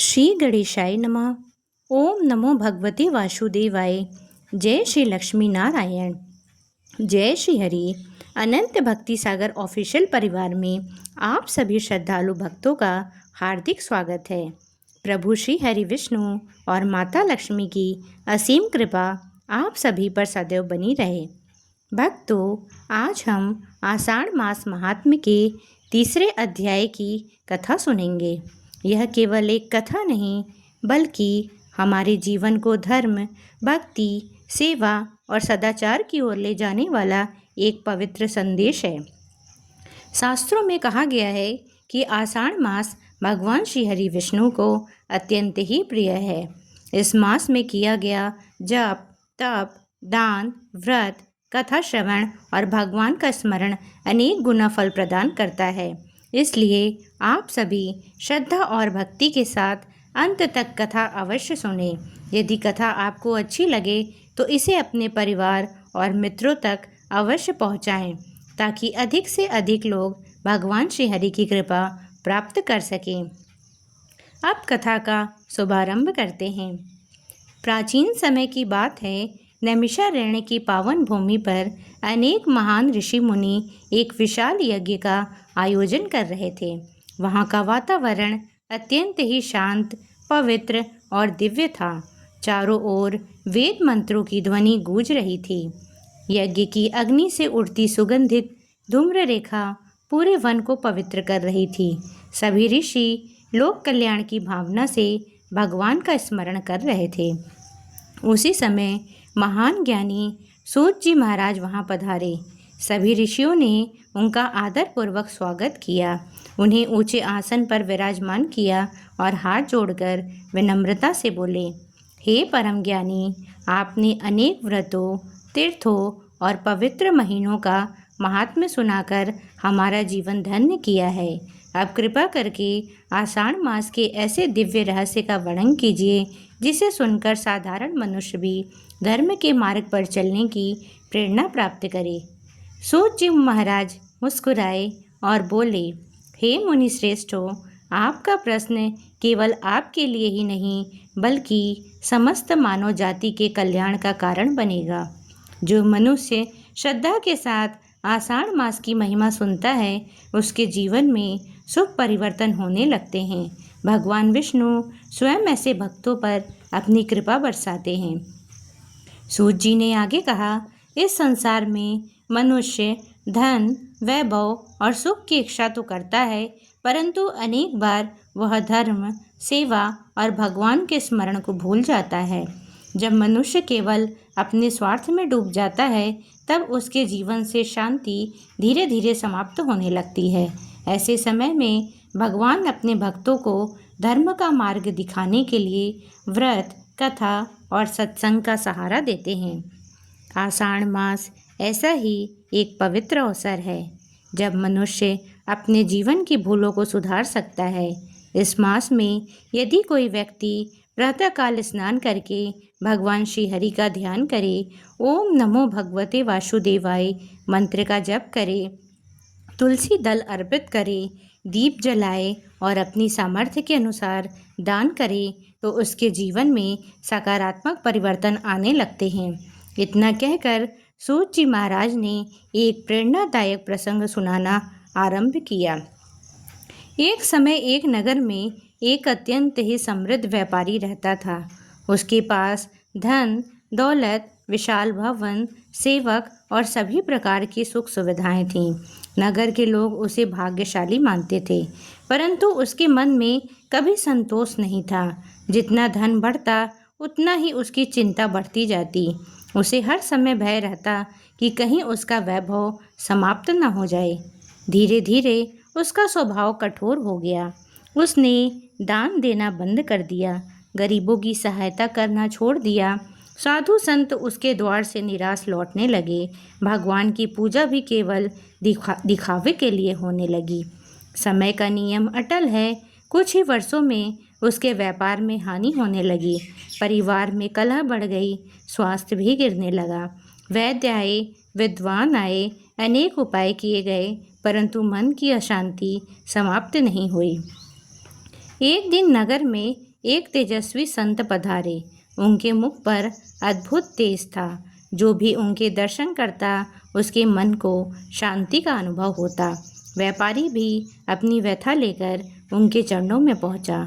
श्री गणेशाय नमः। ओम नमो भगवते वासुदेवाय। जय श्री लक्ष्मी नारायण। जय श्री हरि। अनंत भक्ति सागर ऑफिशियल परिवार में आप सभी श्रद्धालु भक्तों का हार्दिक स्वागत है। प्रभु श्री हरि विष्णु और माता लक्ष्मी की असीम कृपा आप सभी पर सदैव बनी रहे। भक्तों, आज हम आषाढ़ मास महात्म्य के तीसरे अध्याय की कथा सुनेंगे। यह केवल एक कथा नहीं, बल्कि हमारे जीवन को धर्म, भक्ति, सेवा और सदाचार की ओर ले जाने वाला एक पवित्र संदेश है। शास्त्रों में कहा गया है कि आषाढ़ मास भगवान श्री हरि विष्णु को अत्यंत ही प्रिय है। इस मास में किया गया जप, तप, दान, व्रत, कथा श्रवण और भगवान का स्मरण अनेक गुना फल प्रदान करता है। इसलिए आप सभी श्रद्धा और भक्ति के साथ अंत तक कथा अवश्य सुनें। यदि कथा आपको अच्छी लगे तो इसे अपने परिवार और मित्रों तक अवश्य पहुंचाएं, ताकि अधिक से अधिक लोग भगवान श्री हरि की कृपा प्राप्त कर सकें। अब कथा का शुभारंभ करते हैं। प्राचीन समय की बात है। नैमिषारण्य की पावन भूमि पर अनेक महान ऋषि मुनि एक विशाल यज्ञ का आयोजन कर रहे थे। वहाँ का वातावरण अत्यंत ही शांत, पवित्र और दिव्य था। चारों ओर वेद मंत्रों की ध्वनि गूंज रही थी। यज्ञ की अग्नि से उड़ती सुगंधित धूम्र रेखा पूरे वन को पवित्र कर रही थी। सभी ऋषि लोक कल्याण की भावना से भगवान का स्मरण कर रहे थे। उसी समय महान ज्ञानी सूत जी महाराज वहाँ पधारे। सभी ऋषियों ने उनका आदरपूर्वक स्वागत किया, उन्हें ऊंचे आसन पर विराजमान किया और हाथ जोड़कर विनम्रता से बोले, हे परम ज्ञानी, आपने अनेक व्रतों, तीर्थों और पवित्र महीनों का महात्म्य सुनाकर हमारा जीवन धन्य किया है। अब कृपा करके आषाढ़ मास के ऐसे दिव्य रहस्य का वर्णन कीजिए जिसे सुनकर साधारण मनुष्य भी धर्म के मार्ग पर चलने की प्रेरणा प्राप्त करे। सूत जी महाराज मुस्कुराए और बोले, हे मुनि श्रेष्ठों, आपका प्रश्न केवल आपके लिए ही नहीं, बल्कि समस्त मानव जाति के कल्याण का कारण बनेगा। जो मनुष्य श्रद्धा के साथ आषाढ़ मास की महिमा सुनता है, उसके जीवन में शुभ परिवर्तन होने लगते हैं। भगवान विष्णु स्वयं ऐसे भक्तों पर अपनी कृपा बरसाते हैं। सूत जी ने आगे कहा, इस संसार में मनुष्य धन, वैभव और सुख की इच्छा तो करता है, परंतु अनेक बार वह धर्म, सेवा और भगवान के स्मरण को भूल जाता है। जब मनुष्य केवल अपने स्वार्थ में डूब जाता है, तब उसके जीवन से शांति धीरे धीरे समाप्त होने लगती है। ऐसे समय में भगवान अपने भक्तों को धर्म का मार्ग दिखाने के लिए व्रत, कथा और सत्संग का सहारा देते हैं। आषाढ़ मास ऐसा ही एक पवित्र अवसर है जब मनुष्य अपने जीवन की भूलों को सुधार सकता है। इस मास में यदि कोई व्यक्ति प्रातःकाल स्नान करके भगवान श्री हरि का ध्यान करे, ओम नमो भगवते वासुदेवाय मंत्र का जप करे, तुलसी दल अर्पित करे, दीप जलाए और अपनी सामर्थ्य के अनुसार दान करे, तो उसके जीवन में सकारात्मक परिवर्तन आने लगते हैं। इतना कहकर सूत जी महाराज ने एक प्रेरणादायक प्रसंग सुनाना आरंभ किया। एक समय एक नगर में एक अत्यंत ही समृद्ध व्यापारी रहता था। उसके पास धन, दौलत, विशाल भवन, सेवक और सभी प्रकार की सुख सुविधाएं थीं। नगर के लोग उसे भाग्यशाली मानते थे, परंतु उसके मन में कभी संतोष नहीं था। जितना धन बढ़ता, उतना ही उसकी चिंता बढ़ती जाती। उसे हर समय भय रहता कि कहीं उसका वैभव समाप्त न हो जाए। धीरे धीरे उसका स्वभाव कठोर हो गया। उसने दान देना बंद कर दिया, गरीबों की सहायता करना छोड़ दिया। साधु संत उसके द्वार से निराश लौटने लगे। भगवान की पूजा भी केवल दिखावे के लिए होने लगी। समय का नियम अटल है। कुछ ही वर्षों में उसके व्यापार में हानि होने लगी। परिवार में कलह बढ़ गई, स्वास्थ्य भी गिरने लगा। वैद्य आए, विद्वान आए, अनेक उपाय किए गए, परंतु मन की अशांति समाप्त नहीं हुई। एक दिन नगर में एक तेजस्वी संत पधारे। उनके मुख पर अद्भुत तेज था। जो भी उनके दर्शन करता उसके मन को शांति का अनुभव होता। व्यापारी भी अपनी व्यथा लेकर उनके चरणों में पहुंचा।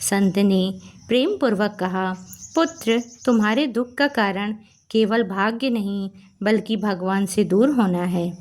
संत ने प्रेम पूर्वक कहा, पुत्र, तुम्हारे दुख का कारण केवल भाग्य नहीं बल्कि भगवान से दूर होना है।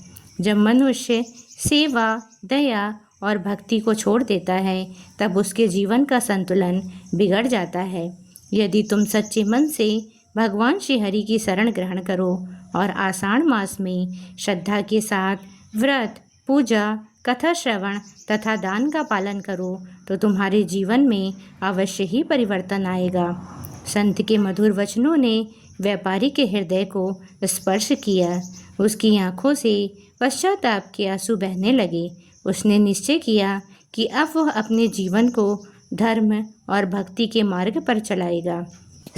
जब मनुष्य सेवा, दया और भक्ति को छोड़ देता है तब उसके जीवन का संतुलन बिगड़ जाता है। यदि तुम सच्चे मन से भगवान श्री हरि की शरण ग्रहण करो और आषाढ़ मास में श्रद्धा के साथ व्रत, पूजा, कथा श्रवण तथा दान का पालन करो तो तुम्हारे जीवन में अवश्य ही परिवर्तन आएगा। संत के मधुर वचनों ने व्यापारी के हृदय को स्पर्श किया। उसकी आंखों से पश्चाताप के आंसू बहने लगे। उसने निश्चय किया कि अब वह अपने जीवन को धर्म और भक्ति के मार्ग पर चलाएगा।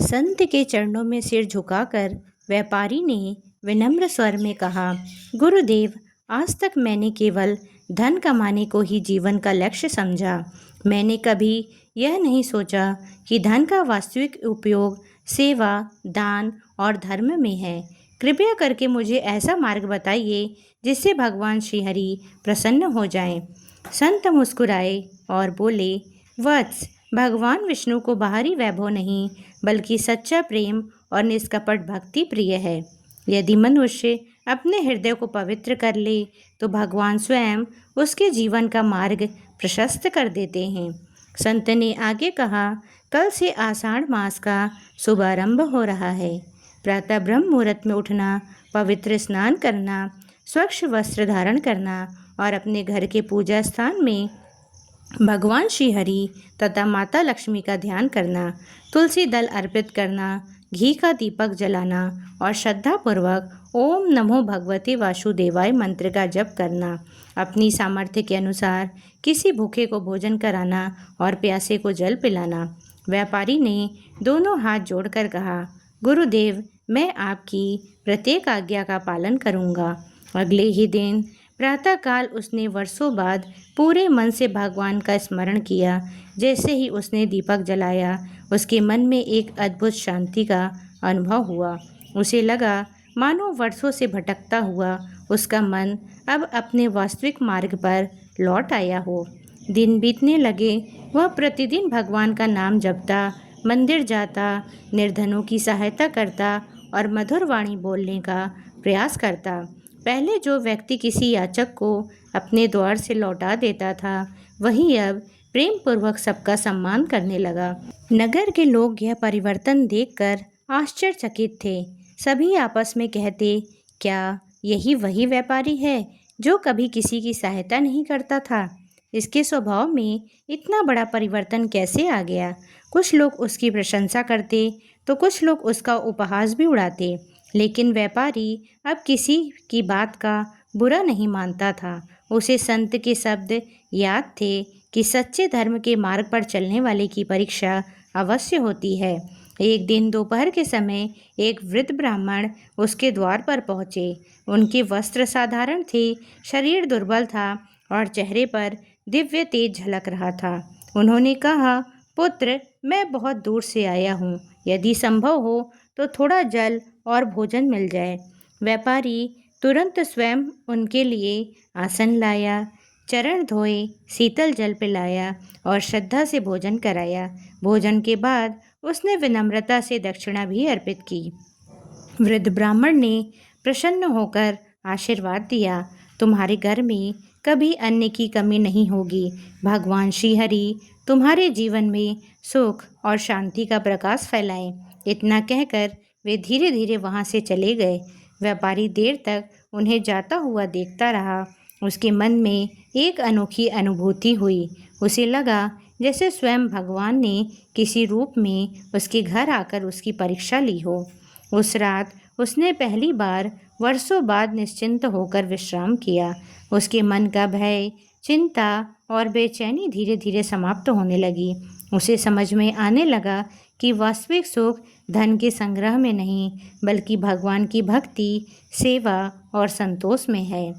संत के चरणों में सिर झुकाकर व्यापारी ने विनम्र स्वर में कहा, गुरुदेव, आज तक मैंने केवल धन कमाने को ही जीवन का लक्ष्य समझा। मैंने कभी यह नहीं सोचा कि धन का वास्तविक उपयोग सेवा, दान और धर्म में है। कृपया करके मुझे ऐसा मार्ग बताइए जिससे भगवान श्री हरि प्रसन्न हो जाएं। संत मुस्कुराए और बोले, वत्स, भगवान विष्णु को बाहरी वैभव नहीं बल्कि सच्चा प्रेम और निष्कपट भक्ति प्रिय है। यदि मनुष्य अपने हृदय को पवित्र कर ले तो भगवान स्वयं उसके जीवन का मार्ग प्रशस्त कर देते हैं। संत ने आगे कहा, कल से आषाढ़ मास का शुभारंभ हो रहा है। प्रातः ब्रह्म मुहूर्त में उठना, पवित्र स्नान करना, स्वच्छ वस्त्र धारण करना और अपने घर के पूजा स्थान में भगवान श्री हरि तथा माता लक्ष्मी का ध्यान करना, तुलसी दल अर्पित करना, घी का दीपक जलाना और श्रद्धापूर्वक ओम नमो भगवते वासुदेवाय मंत्र का जप करना, अपनी सामर्थ्य के अनुसार किसी भूखे को भोजन कराना और प्यासे को जल पिलाना। व्यापारी ने दोनों हाथ जोड़कर कहा, गुरुदेव, मैं आपकी प्रत्येक आज्ञा का पालन करूंगा। अगले ही दिन प्रातःकाल उसने वर्षों बाद पूरे मन से भगवान का स्मरण किया। जैसे ही उसने दीपक जलाया, उसके मन में एक अद्भुत शांति का अनुभव हुआ। उसे लगा मानो वर्षों से भटकता हुआ उसका मन अब अपने वास्तविक मार्ग पर लौट आया हो। दिन बीतने लगे। वह प्रतिदिन भगवान का नाम जपता, मंदिर जाता, निर्धनों की सहायता करता और मधुर वाणी बोलने का प्रयास करता। पहले जो व्यक्ति किसी याचक को अपने द्वार से लौटा देता था, वही अब प्रेम पूर्वक सबका सम्मान करने लगा। नगर के लोग यह परिवर्तन देखकर आश्चर्यचकित थे। सभी आपस में कहते, क्या यही वही व्यापारी है जो कभी किसी की सहायता नहीं करता था? इसके स्वभाव में इतना बड़ा परिवर्तन कैसे आ गया? कुछ लोग उसकी प्रशंसा करते तो कुछ लोग उसका उपहास भी उड़ाते, लेकिन व्यापारी अब किसी की बात का बुरा नहीं मानता था। उसे संत के शब्द याद थे कि सच्चे धर्म के मार्ग पर चलने वाले की परीक्षा अवश्य होती है। एक दिन दोपहर के समय एक वृद्ध ब्राह्मण उसके द्वार पर पहुँचे। उनके वस्त्र साधारण थे, शरीर दुर्बल था और चेहरे पर दिव्य तेज झलक रहा था। उन्होंने कहा, पुत्र, मैं बहुत दूर से आया हूँ। यदि संभव हो तो थोड़ा जल और भोजन मिल जाए। व्यापारी तुरंत स्वयं उनके लिए आसन लाया, चरण धोए, शीतल जल पिलाया और श्रद्धा से भोजन कराया। भोजन के बाद उसने विनम्रता से दक्षिणा भी अर्पित की। वृद्ध ब्राह्मण ने प्रसन्न होकर आशीर्वाद दिया, तुम्हारे घर में कभी अन्न की कमी नहीं होगी। भगवान श्री हरि तुम्हारे जीवन में सुख और शांति का प्रकाश फैलाएं। इतना कहकर वे धीरे धीरे वहाँ से चले गए। व्यापारी देर तक उन्हें जाता हुआ देखता रहा। उसके मन में एक अनोखी अनुभूति हुई। उसे लगा जैसे स्वयं भगवान ने किसी रूप में उसके घर आकर उसकी परीक्षा ली हो। उस रात उसने पहली बार वर्षों बाद निश्चिंत होकर विश्राम किया। उसके मन का भय, चिंता और बेचैनी धीरे धीरे समाप्त होने लगी। उसे समझ में आने लगा कि वास्तविक सुख धन के संग्रह में नहीं बल्कि भगवान की भक्ति, सेवा और संतोष में है।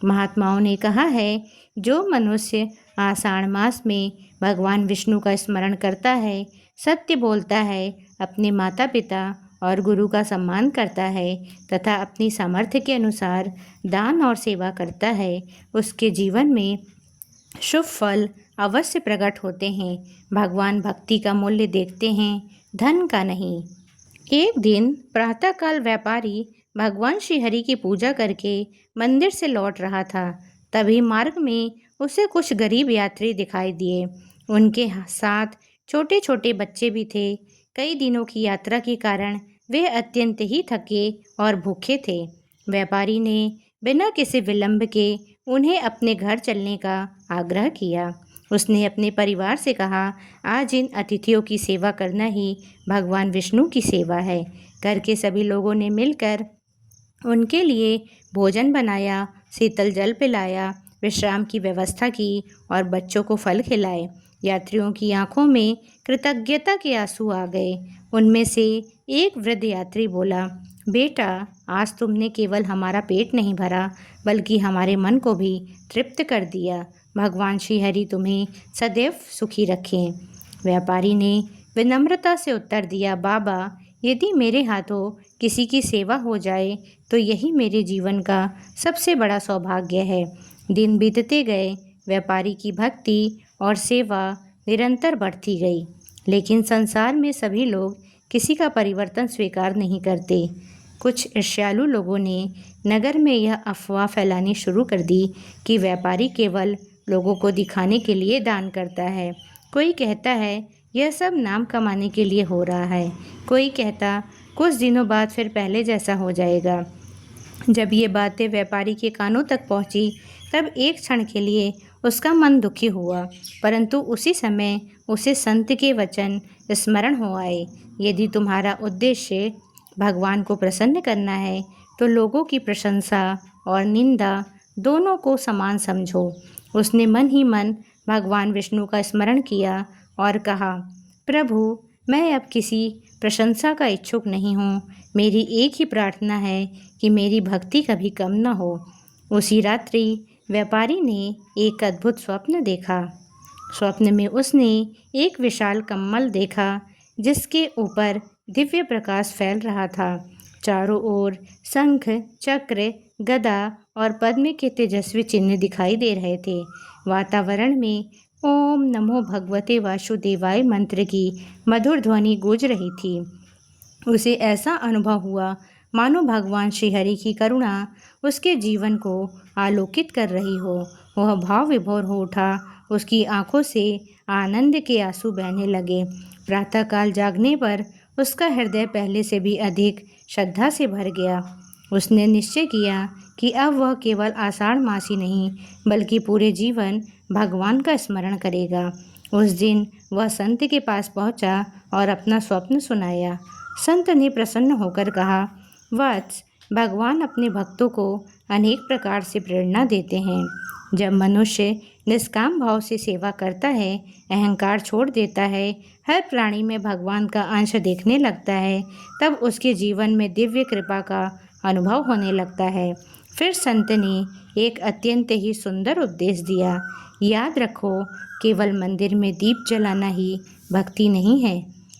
महात्माओं ने कहा है, जो मनुष्य आषाढ़ मास में भगवान विष्णु का स्मरण करता है, सत्य बोलता है, अपने माता पिता और गुरु का सम्मान करता है तथा अपनी सामर्थ्य के अनुसार दान और सेवा करता है, उसके जीवन में शुभ फल अवश्य प्रकट होते हैं। भगवान भक्ति का मूल्य देखते हैं, धन का नहीं। एक दिन प्रातःकाल व्यापारी भगवान श्रीहरि की पूजा करके मंदिर से लौट रहा था। तभी मार्ग में उसे कुछ गरीब यात्री दिखाई दिए। उनके साथ छोटे छोटे बच्चे भी थे। कई दिनों की यात्रा के कारण वे अत्यंत ही थके और भूखे थे। व्यापारी ने बिना किसी विलंब के उन्हें अपने घर चलने का आग्रह किया। उसने अपने परिवार से कहा, आज इन अतिथियों की सेवा करना ही भगवान विष्णु की सेवा है। घर के सभी लोगों ने मिलकर उनके लिए भोजन बनाया, शीतल जल पिलाया, विश्राम की व्यवस्था की और बच्चों को फल खिलाए। यात्रियों की आंखों में कृतज्ञता के आंसू आ गए। उनमें से एक वृद्ध यात्री बोला, बेटा, आज तुमने केवल हमारा पेट नहीं भरा बल्कि हमारे मन को भी तृप्त कर दिया। भगवान श्रीहरि तुम्हें सदैव सुखी रखें। व्यापारी ने विनम्रता से उत्तर दिया, बाबा, यदि मेरे हाथों किसी की सेवा हो जाए तो यही मेरे जीवन का सबसे बड़ा सौभाग्य है। दिन बीतते गए, व्यापारी की भक्ति और सेवा निरंतर बढ़ती गई, लेकिन संसार में सभी लोग किसी का परिवर्तन स्वीकार नहीं करते। कुछ ईर्ष्यालु लोगों ने नगर में यह अफवाह फैलानी शुरू कर दी कि व्यापारी केवल लोगों को दिखाने के लिए दान करता है। कोई कहता है यह सब नाम कमाने के लिए हो रहा है। कोई कहता कुछ दिनों बाद फिर पहले जैसा हो जाएगा। जब ये बातें व्यापारी के कानों तक पहुंची, तब एक क्षण के लिए उसका मन दुखी हुआ, परंतु उसी समय उसे संत के वचन स्मरण हो आए, यदि तुम्हारा उद्देश्य भगवान को प्रसन्न करना है तो लोगों की प्रशंसा और निंदा दोनों को समान समझो। उसने मन ही मन भगवान विष्णु का स्मरण किया और कहा, प्रभु, मैं अब किसी प्रशंसा का इच्छुक नहीं हूँ। मेरी एक ही प्रार्थना है कि मेरी भक्ति कभी कम न हो। उसी रात्रि व्यापारी ने एक अद्भुत स्वप्न देखा। स्वप्न में उसने एक विशाल कमल देखा जिसके ऊपर दिव्य प्रकाश फैल रहा था। चारों ओर शंख, चक्र, गदा और पद्म के तेजस्वी चिन्ह दिखाई दे रहे थे। वातावरण में ओम नमो भगवते वासुदेवाय मंत्र की मधुर ध्वनि गूंज रही थी। उसे ऐसा अनुभव हुआ मानो भगवान श्रीहरि की करुणा उसके जीवन को आलोकित कर रही हो। वह भाव विभोर हो उठा। उसकी आंखों से आनंद के आंसू बहने लगे। प्रातःकाल जागने पर उसका हृदय पहले से भी अधिक श्रद्धा से भर गया। उसने निश्चय किया कि अब वह केवल आषाढ़ मास ही नहीं बल्कि पूरे जीवन भगवान का स्मरण करेगा। उस दिन वह संत के पास पहुंचा और अपना स्वप्न सुनाया। संत ने प्रसन्न होकर कहा, वत्स, भगवान अपने भक्तों को अनेक प्रकार से प्रेरणा देते हैं। जब मनुष्य निष्काम भाव से सेवा करता है, अहंकार छोड़ देता है, हर प्राणी में भगवान का अंश देखने लगता है, तब उसके जीवन में दिव्य कृपा का अनुभव होने लगता है। फिर संत ने एक अत्यंत ही सुंदर उपदेश दिया, याद रखो, केवल मंदिर में दीप जलाना ही भक्ति नहीं है।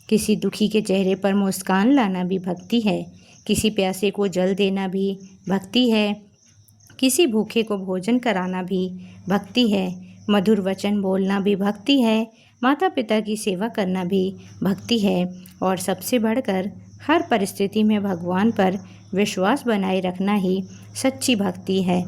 किसी दुखी के चेहरे पर मुस्कान लाना भी भक्ति है। किसी प्यासे को जल देना भी भक्ति है। किसी भूखे को भोजन कराना भी भक्ति है। मधुर वचन बोलना भी भक्ति है। माता पिता की सेवा करना भी भक्ति है। और सबसे बढ़कर हर परिस्थिति में भगवान पर विश्वास बनाए रखना ही सच्ची भक्ति है।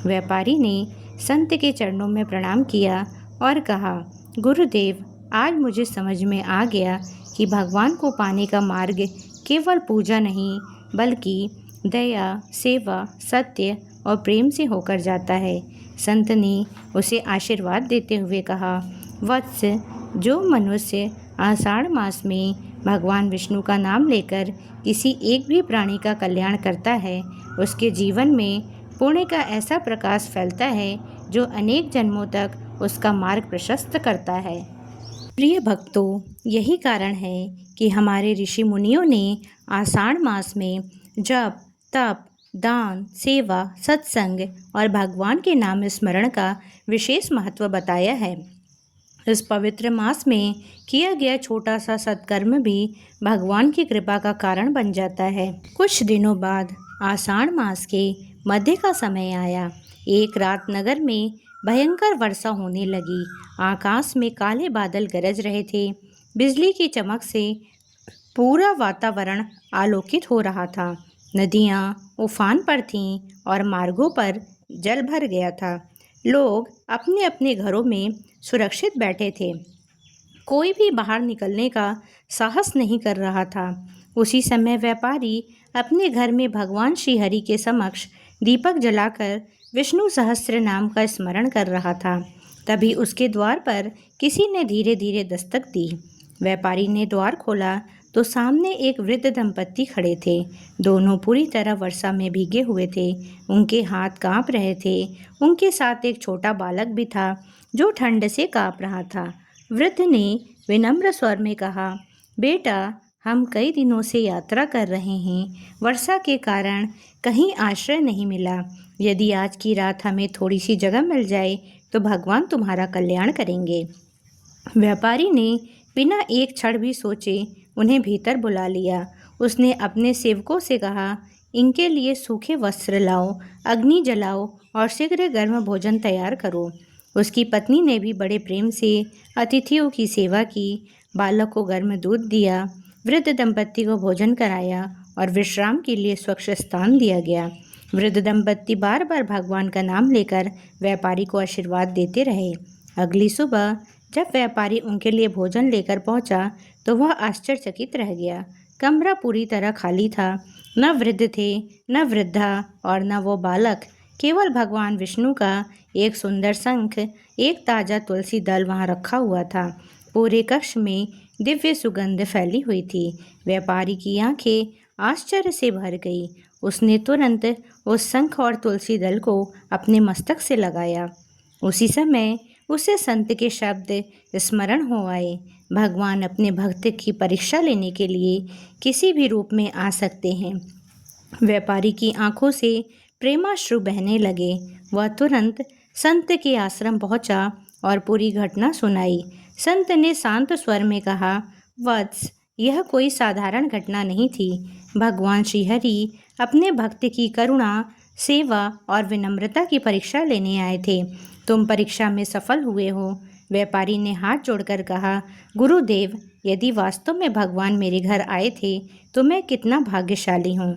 व्यापारी ने संत के चरणों में प्रणाम किया और कहा, गुरुदेव, आज मुझे समझ में आ गया कि भगवान को पाने का मार्ग केवल पूजा नहीं बल्कि दया, सेवा, सत्य और प्रेम से होकर जाता है। संत ने उसे आशीर्वाद देते हुए कहा, वत्स, जो मनुष्य आषाढ़ मास में भगवान विष्णु का नाम लेकर किसी एक भी प्राणी का कल्याण करता है, उसके जीवन में पुण्य का ऐसा प्रकाश फैलता है जो अनेक जन्मों तक उसका मार्ग प्रशस्त करता है। प्रिय भक्तों, यही कारण है कि हमारे ऋषि मुनियों ने आषाढ़ मास में जप, तप, दान, सेवा, सत्संग और भगवान के नाम स्मरण का विशेष महत्व बताया है। इस पवित्र मास में किया गया छोटा सा सत्कर्म भी भगवान की कृपा का कारण बन जाता है। कुछ दिनों बाद आषाढ़ मास के मध्य का समय आया। एक रात नगर में भयंकर वर्षा होने लगी। आकाश में काले बादल गरज रहे थे। बिजली की चमक से पूरा वातावरण आलोकित हो रहा था। नदियाँ उफान पर थीं और मार्गों पर जल भर गया था। लोग अपने अपने घरों में सुरक्षित बैठे थे। कोई भी बाहर निकलने का साहस नहीं कर रहा था। उसी समय व्यापारी अपने घर में भगवान श्री हरि के समक्ष दीपक जलाकर विष्णु सहस्त्र नाम का स्मरण कर रहा था। तभी उसके द्वार पर किसी ने धीरे धीरे दस्तक दी। व्यापारी ने द्वार खोला तो सामने एक वृद्ध दंपत्ति खड़े थे। दोनों पूरी तरह वर्षा में भीगे हुए थे। उनके हाथ कांप रहे थे। उनके साथ एक छोटा बालक भी था जो ठंड से कांप रहा था। वृद्ध ने विनम्र स्वर में कहा, बेटा, हम कई दिनों से यात्रा कर रहे हैं। वर्षा के कारण कहीं आश्रय नहीं मिला। यदि आज की रात हमें थोड़ी सी जगह मिल जाए तो भगवान तुम्हारा कल्याण करेंगे। व्यापारी ने बिना एक क्षण भी सोचे उन्हें भीतर बुला लिया। उसने अपने सेवकों से कहा, इनके लिए सूखे वस्त्र लाओ, अग्नि जलाओ और शीघ्र गर्म भोजन तैयार करो। उसकी पत्नी ने भी बड़े प्रेम से अतिथियों की सेवा की। बालक को गर्म दूध दिया। वृद्ध दंपत्ति को भोजन कराया और विश्राम के लिए स्वच्छ स्थान दिया गया। वृद्ध दंपत्ति बार बार भगवान का नाम लेकर व्यापारी को आशीर्वाद देते रहे। अगली सुबह जब व्यापारी उनके लिए भोजन लेकर पहुंचा तो वह आश्चर्यचकित रह गया। कमरा पूरी तरह खाली था। न वृद्ध थे, न वृद्धा और न वो बालक। केवल भगवान विष्णु का एक सुंदर शंख, एक ताज़ा तुलसी दल वहाँ रखा हुआ था। पूरे कक्ष में दिव्य सुगंध फैली हुई थी। व्यापारी की आंखें आश्चर्य से भर गई। उसने तुरंत उस शंख और तुलसी दल को अपने मस्तक से लगाया। उसी समय उसे संत के शब्द स्मरण हो आए, भगवान अपने भक्त की परीक्षा लेने के लिए किसी भी रूप में आ सकते हैं। व्यापारी की आंखों से प्रेमाश्रु बहने लगे। वह तुरंत संत के आश्रम पहुंचा और पूरी घटना सुनाई। संत ने शांत स्वर में कहा, वत्स, यह कोई साधारण घटना नहीं थी। भगवान श्रीहरि अपने भक्त की करुणा, सेवा और विनम्रता की परीक्षा लेने आए थे। तुम परीक्षा में सफल हुए हो। व्यापारी ने हाथ जोड़कर कहा, गुरुदेव, यदि वास्तव में भगवान मेरे घर आए थे तो मैं कितना भाग्यशाली हूँ।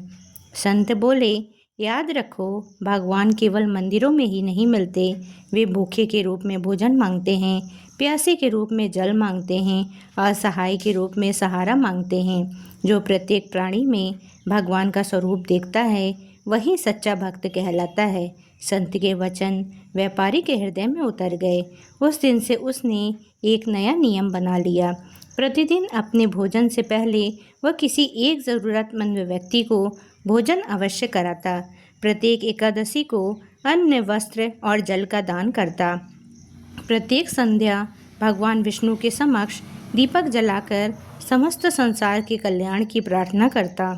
संत बोले, याद रखो, भगवान केवल मंदिरों में ही नहीं मिलते। वे भूखे के रूप में भोजन मांगते हैं, प्यासे के रूप में जल मांगते हैं, असहाय के रूप में सहारा मांगते हैं। जो प्रत्येक प्राणी में भगवान का स्वरूप देखता है वही सच्चा भक्त कहलाता है। संत के वचन व्यापारी के हृदय में उतर गए। उस दिन से उसने एक नया नियम बना लिया। प्रतिदिन अपने भोजन से पहले वह किसी एक ज़रूरतमंद व्यक्ति को भोजन अवश्य कराता। प्रत्येक एकादशी को अन्न, वस्त्र और जल का दान करता। प्रत्येक संध्या भगवान विष्णु के समक्ष दीपक जलाकर समस्त संसार के कल्याण की प्रार्थना करता।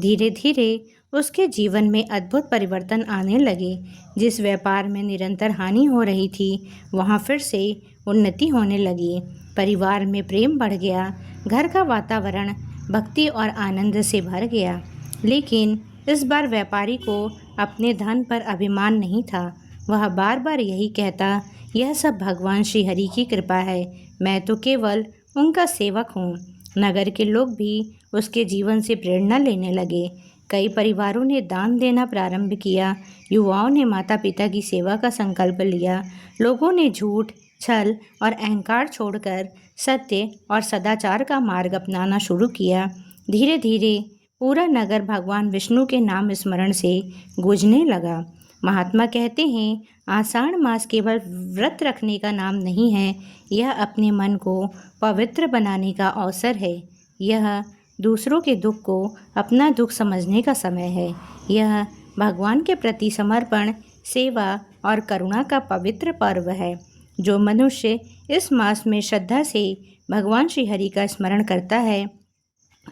धीरे धीरे उसके जीवन में अद्भुत परिवर्तन आने लगे। जिस व्यापार में निरंतर हानि हो रही थी वहाँ फिर से उन्नति होने लगी। परिवार में प्रेम बढ़ गया। घर का वातावरण भक्ति और आनंद से भर गया। लेकिन इस बार व्यापारी को अपने धन पर अभिमान नहीं था। वह बार बार यही कहता, यह सब भगवान श्री हरि की कृपा है, मैं तो केवल उनका सेवक हूँ। नगर के लोग भी उसके जीवन से प्रेरणा लेने लगे। कई परिवारों ने दान देना प्रारंभ किया। युवाओं ने माता पिता की सेवा का संकल्प लिया। लोगों ने झूठ, छल और अहंकार छोड़कर सत्य और सदाचार का मार्ग अपनाना शुरू किया। धीरे धीरे पूरा नगर भगवान विष्णु के नाम स्मरण से गूंजने लगा। महात्मा कहते हैं, आषाढ़ मास केवल व्रत रखने का नाम नहीं है, यह अपने मन को पवित्र बनाने का अवसर है। यह दूसरों के दुख को अपना दुख समझने का समय है। यह भगवान के प्रति समर्पण, सेवा और करुणा का पवित्र पर्व है। जो मनुष्य इस मास में श्रद्धा से भगवान श्री हरि का स्मरण करता है,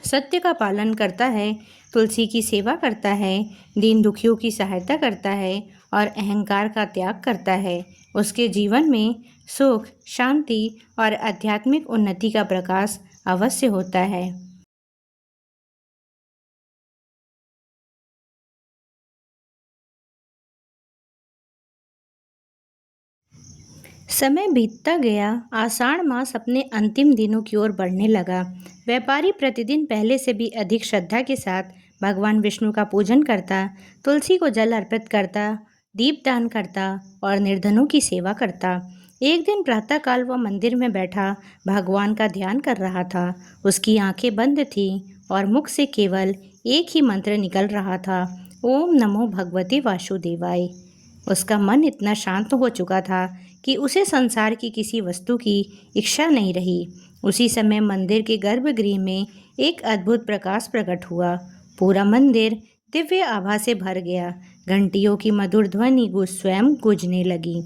सत्य का पालन करता है, तुलसी की सेवा करता है, दीन दुखियों की सहायता करता है और अहंकार का त्याग करता है, उसके जीवन में सुख, शांति और आध्यात्मिक उन्नति का प्रकाश अवश्य होता है। समय बीतता गया। आषाढ़ मास अपने अंतिम दिनों की ओर बढ़ने लगा। व्यापारी प्रतिदिन पहले से भी अधिक श्रद्धा के साथ भगवान विष्णु का पूजन करता, तुलसी को जल अर्पित करता, दीपदान करता और निर्धनों की सेवा करता। एक दिन प्रातःकाल वह मंदिर में बैठा भगवान का ध्यान कर रहा था। उसकी आंखें बंद थीं और मुख से केवल एक ही मंत्र निकल रहा था, ओम नमो भगवते वासुदेवाय। उसका मन इतना शांत हो चुका था कि उसे संसार की किसी वस्तु की इच्छा नहीं रही। उसी समय मंदिर के गर्भगृह में एक अद्भुत प्रकाश प्रकट हुआ। पूरा मंदिर दिव्य आभा से भर गया। घंटियों की मधुर ध्वनि स्वयं गूंजने लगी।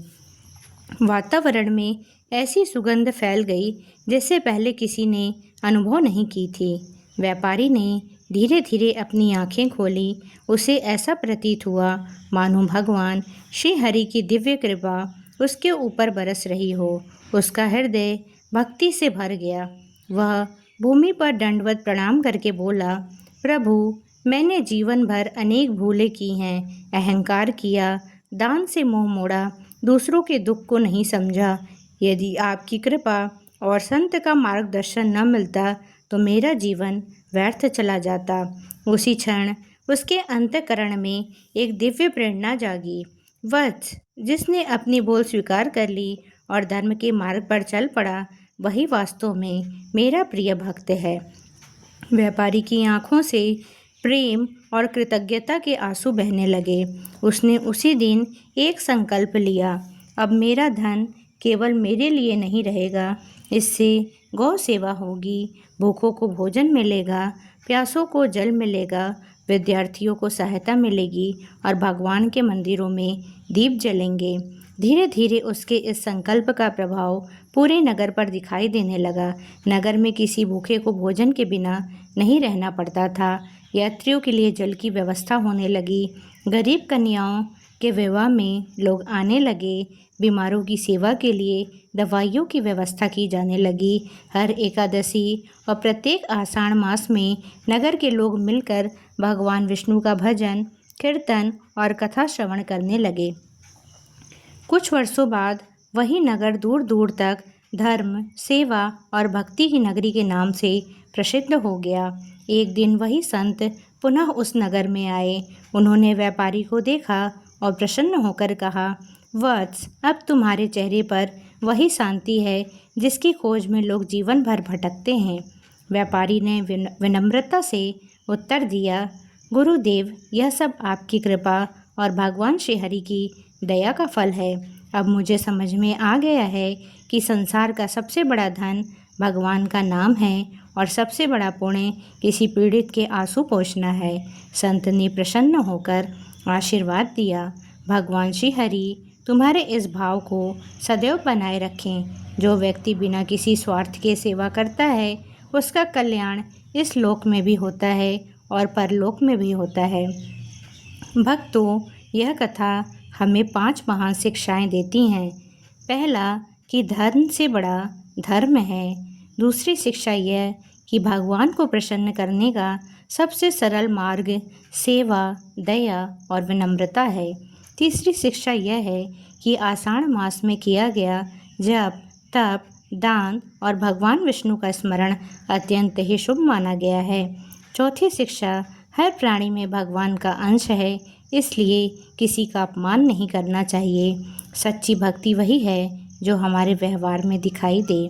वातावरण में ऐसी सुगंध फैल गई जैसे पहले किसी ने अनुभव नहीं की थी। व्यापारी ने धीरे धीरे अपनी आंखें खोली। उसे ऐसा प्रतीत हुआ मानो भगवान श्री हरि की दिव्य कृपा उसके ऊपर बरस रही हो। उसका हृदय भक्ति से भर गया। वह भूमि पर दंडवत प्रणाम करके बोला, प्रभु, मैंने जीवन भर अनेक भूलें की हैं। अहंकार किया, दान से मुंह मोड़ा, दूसरों के दुख को नहीं समझा। यदि आपकी कृपा और संत का मार्गदर्शन न मिलता तो मेरा जीवन व्यर्थ चला जाता। उसी क्षण उसके अंतःकरण में एक दिव्य प्रेरणा जागी। वत्स, जिसने अपनी भूल स्वीकार कर ली और धर्म के मार्ग पर चल पड़ा, वही वास्तव में मेरा प्रिय भक्त है। व्यापारी की आंखों से प्रेम और कृतज्ञता के आंसू बहने लगे। उसने उसी दिन एक संकल्प लिया, अब मेरा धन केवल मेरे लिए नहीं रहेगा, इससे गौ सेवा होगी, भूखों को भोजन मिलेगा, प्यासों को जल मिलेगा, विद्यार्थियों को सहायता मिलेगी और भगवान के मंदिरों में दीप जलेंगे। धीरे धीरे उसके इस संकल्प का प्रभाव पूरे नगर पर दिखाई देने लगा। नगर में किसी भूखे को भोजन के बिना नहीं रहना पड़ता था। यात्रियों के लिए जल की व्यवस्था होने लगी। गरीब कन्याओं के विवाह में लोग आने लगे। बीमारों की सेवा के लिए दवाइयों की व्यवस्था की जाने लगी। हर एकादशी और प्रत्येक आषाढ़ मास में नगर के लोग मिलकर भगवान विष्णु का भजन, कीर्तन और कथा श्रवण करने लगे। कुछ वर्षों बाद वही नगर दूर दूर तक धर्म, सेवा और भक्ति की नगरी के नाम से प्रसिद्ध हो गया। एक दिन वही संत पुनः उस नगर में आए। उन्होंने व्यापारी को देखा और प्रसन्न होकर कहा, वत्स, अब तुम्हारे चेहरे पर वही शांति है जिसकी खोज में लोग जीवन भर भटकते हैं। व्यापारी ने विनम्रता से उत्तर दिया, गुरुदेव, यह सब आपकी कृपा और भगवान श्री हरि की दया का फल है। अब मुझे समझ में आ गया है कि संसार का सबसे बड़ा धन भगवान का नाम है और सबसे बड़ा पुण्य किसी पीड़ित के आंसू पोंछना है। संत ने प्रसन्न होकर आशीर्वाद दिया, भगवान श्री हरि तुम्हारे इस भाव को सदैव बनाए रखें। जो व्यक्ति बिना किसी स्वार्थ के सेवा करता है उसका कल्याण इस लोक में भी होता है और परलोक में भी होता है। भक्तों, यह कथा हमें 5 महान शिक्षाएं देती हैं। पहला, कि धर्म से बड़ा धर्म है। दूसरी शिक्षा यह कि भगवान को प्रसन्न करने का सबसे सरल मार्ग सेवा, दया और विनम्रता है। तीसरी शिक्षा यह है कि आषाढ़ मास में किया गया जप, तप, दान और भगवान विष्णु का स्मरण अत्यंत ही शुभ माना गया है। चौथी शिक्षा, हर प्राणी में भगवान का अंश है, इसलिए किसी का अपमान नहीं करना चाहिए। सच्ची भक्ति वही है जो हमारे व्यवहार में दिखाई दे।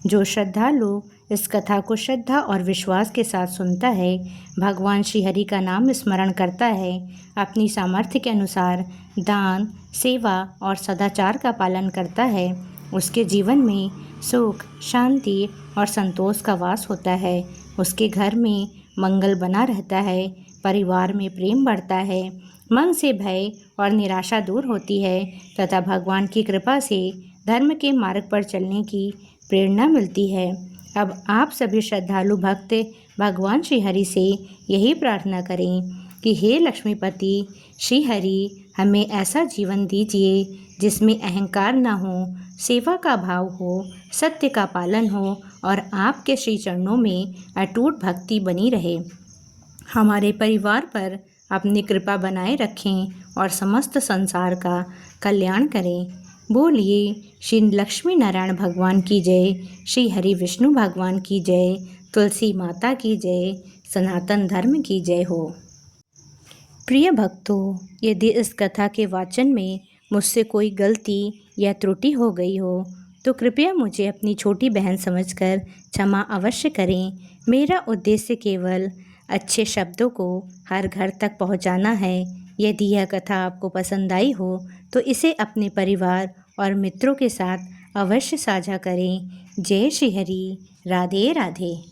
जो श्रद्धालु इस कथा को श्रद्धा और विश्वास के साथ सुनता है, भगवान श्री हरि का नाम स्मरण करता है, अपनी सामर्थ्य के अनुसार दान, सेवा और सदाचार का पालन करता है, उसके जीवन में सुख, शांति और संतोष का वास होता है। उसके घर में मंगल बना रहता है, परिवार में प्रेम बढ़ता है, मन से भय और निराशा दूर होती है तथा भगवान की कृपा से धर्म के मार्ग पर चलने की प्रेरणा मिलती है। अब आप सभी श्रद्धालु भक्त भगवान श्री हरि से यही प्रार्थना करें कि हे लक्ष्मीपति श्री हरि, हमें ऐसा जीवन दीजिए जिसमें अहंकार न हो, सेवा का भाव हो, सत्य का पालन हो और आपके श्री चरणों में अटूट भक्ति बनी रहे। हमारे परिवार पर अपनी कृपा बनाए रखें और समस्त संसार का कल्याण करें। बोलिए श्री लक्ष्मी नारायण भगवान की जय, श्री हरि विष्णु भगवान की जय, तुलसी माता की जय, सनातन धर्म की जय हो। प्रिय भक्तों, यदि इस कथा के वाचन में मुझसे कोई गलती या त्रुटि हो गई हो तो कृपया मुझे अपनी छोटी बहन समझकर क्षमा अवश्य करें। मेरा उद्देश्य केवल अच्छे शब्दों को हर घर तक पहुंचाना है। यदि यह कथा आपको पसंद आई हो तो इसे अपने परिवार और मित्रों के साथ अवश्य साझा करें। जय श्री हरि, राधे राधे।